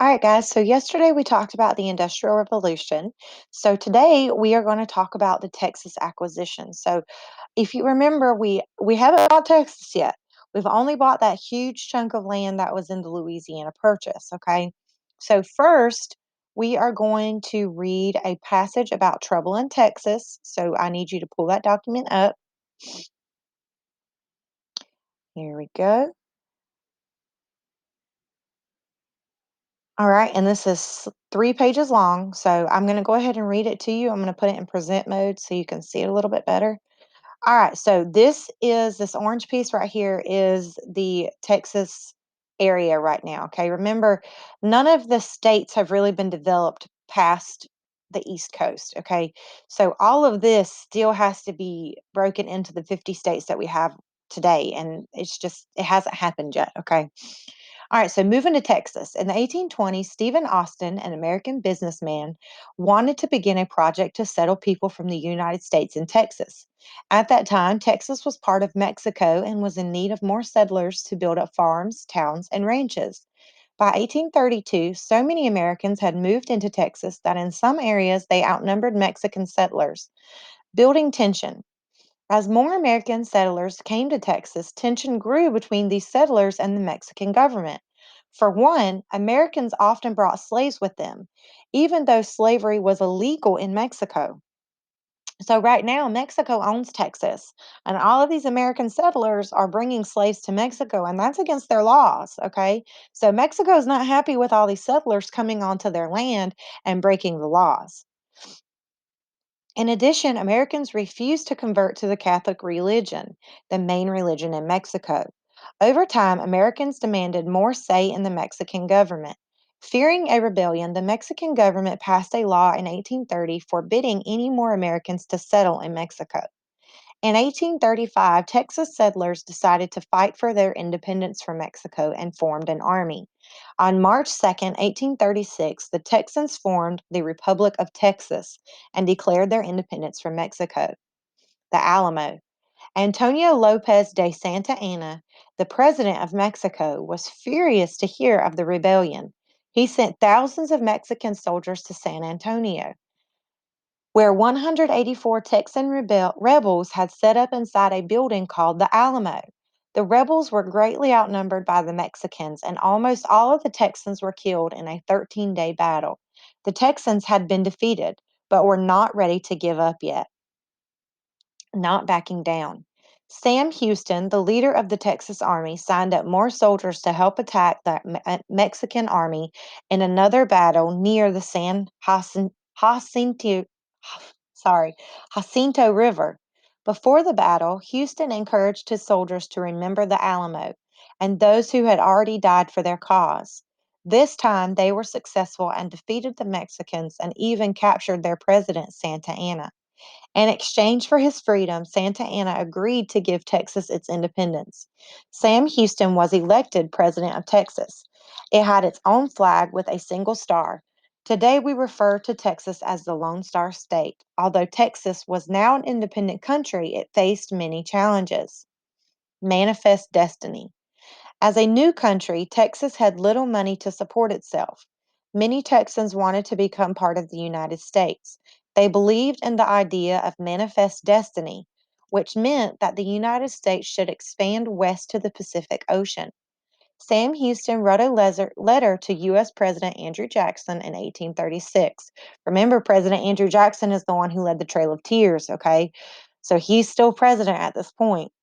All right, guys. So yesterday we talked about the Industrial Revolution. So today we are going to talk about the Texas acquisition. So if you remember, we haven't bought Texas yet. We've only bought that huge chunk of land that was in the Louisiana Purchase. Okay. So first we are going to read a passage about trouble in Texas. So I need you to pull that document up. Here we go. All right, and this is 3 pages long, so I'm going to go ahead and read it to you. I'm going to put it in present mode so you can see it a little bit better. All right, so this orange piece right here is the Texas area right now. Okay, remember, none of the states have really been developed past the East Coast. Okay, so all of this still has to be broken into the 50 states that we have today, and it hasn't happened yet. Okay. All right, so moving to Texas. In the 1820s, Stephen Austin, an American businessman, wanted to begin a project to settle people from the United States in Texas. At that time, Texas was part of Mexico and was in need of more settlers to build up farms, towns, and ranches. By 1832, so many Americans had moved into Texas that in some areas they outnumbered Mexican settlers, building tension. As more American settlers came to Texas, tension grew between these settlers and the Mexican government. For one, Americans often brought slaves with them, even though slavery was illegal in Mexico. So, right now, Mexico owns Texas, and all of these American settlers are bringing slaves to Mexico, and that's against their laws. Okay. So, Mexico is not happy with all these settlers coming onto their land and breaking the laws. In addition, Americans refused to convert to the Catholic religion, the main religion in Mexico. Over time, Americans demanded more say in the Mexican government. Fearing a rebellion, the Mexican government passed a law in 1830 forbidding any more Americans to settle in Mexico. In 1835, Texas settlers decided to fight for their independence from Mexico and formed an army. On March 2nd, 1836, the Texans formed the Republic of Texas and declared their independence from Mexico. The Alamo. Antonio Lopez de Santa Anna, the president of Mexico, was furious to hear of the rebellion. He sent thousands of Mexican soldiers to San Antonio, where 184 Texan rebels had set up inside a building called the Alamo. The rebels were greatly outnumbered by the Mexicans, and almost all of the Texans were killed in a 13-day battle. The Texans had been defeated, but were not ready to give up yet, not backing down. Sam Houston, the leader of the Texas Army, signed up more soldiers to help attack the Mexican army in another battle near the Jacinto, sorry, Jacinto River. Before the battle, Houston encouraged his soldiers to remember the Alamo and those who had already died for their cause. This time, they were successful and defeated the Mexicans and even captured their president, Santa Anna. In exchange for his freedom, Santa Anna agreed to give Texas its independence. Sam Houston was elected president of Texas. It had its own flag with a single star. Today, we refer to Texas as the Lone Star State. Although Texas was now an independent country, it faced many challenges. Manifest destiny. As a new country, Texas had little money to support itself. Many Texans wanted to become part of the United States. They believed in the idea of manifest destiny, which meant that the United States should expand west to the Pacific Ocean. Sam Houston wrote a letter to U.S. President Andrew Jackson in 1836. Remember, President Andrew Jackson is the one who led the Trail of Tears, okay? So he's still president at this point,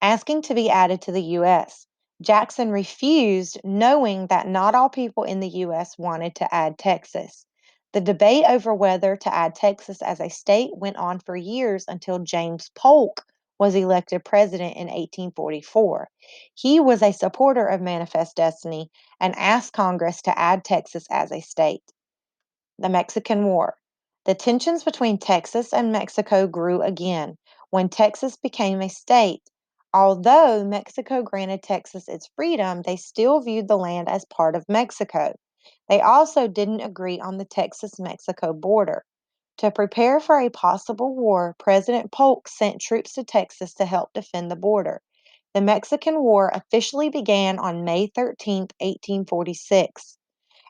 asking to be added to the U.S. Jackson refused, knowing that not all people in the U.S. wanted to add Texas. The debate over whether to add Texas as a state went on for years until James Polk was elected president in 1844. He was a supporter of Manifest Destiny and asked Congress to add Texas as a state. The Mexican War. The tensions between Texas and Mexico grew again when Texas became a state. Although Mexico granted Texas its freedom, they still viewed the land as part of Mexico. They also didn't agree on the Texas Mexico border. To prepare for a possible war, President Polk sent troops to Texas to help defend the border. The Mexican War officially began on May 13th, 1846.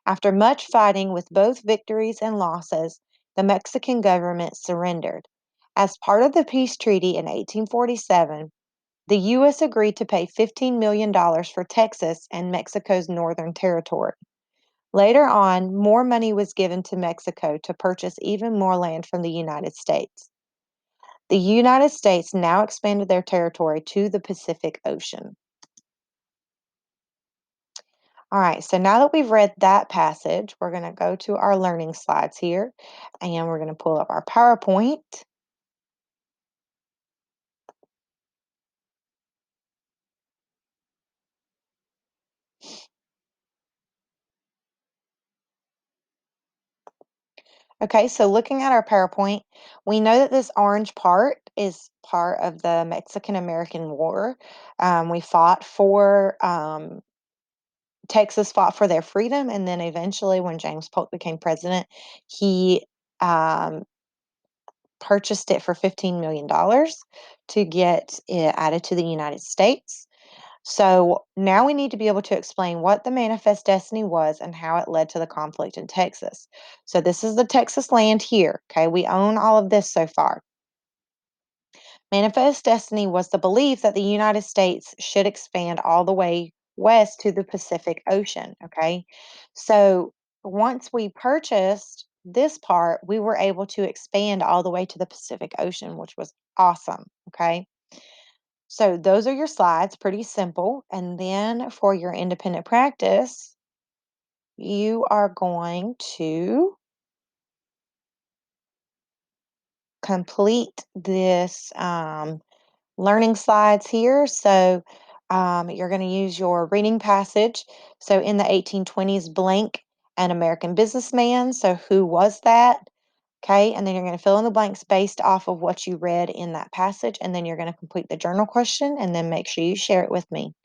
After much fighting with both victories and losses, the Mexican government surrendered. As part of the peace treaty in 1847, the U.S. agreed to pay $15 million for Texas and Mexico's northern territory. Later on, more money was given to Mexico to purchase even more land from the United States. The United States now expanded their territory to the Pacific Ocean. All right, so now that we've read that passage, we're going to go to our learning slides here and we're going to pull up our PowerPoint. Okay, so looking at our PowerPoint, we know that this orange part is part of the Mexican American War. We fought for Texas fought for their freedom, and then eventually, when James Polk became president, he um, purchased it for $15 million to get it added to the United States. So now we need to be able to explain what the Manifest Destiny was and how it led to the conflict in Texas. So this is the Texas land here. Okay, we own all of this so far. Manifest Destiny was the belief that the United States should expand all the way west to the Pacific Ocean. Okay, so once we purchased this part, we were able to expand all the way to the Pacific Ocean, which was awesome. Okay, so those are your slides, pretty simple. And then for your independent practice, you are going to complete this learning slides here. So you're going to use your reading passage. So in the 1820s, blank, an American businessman. So who was that? Okay, and then you're going to fill in the blanks based off of what you read in that passage, and then you're going to complete the journal question and then make sure you share it with me.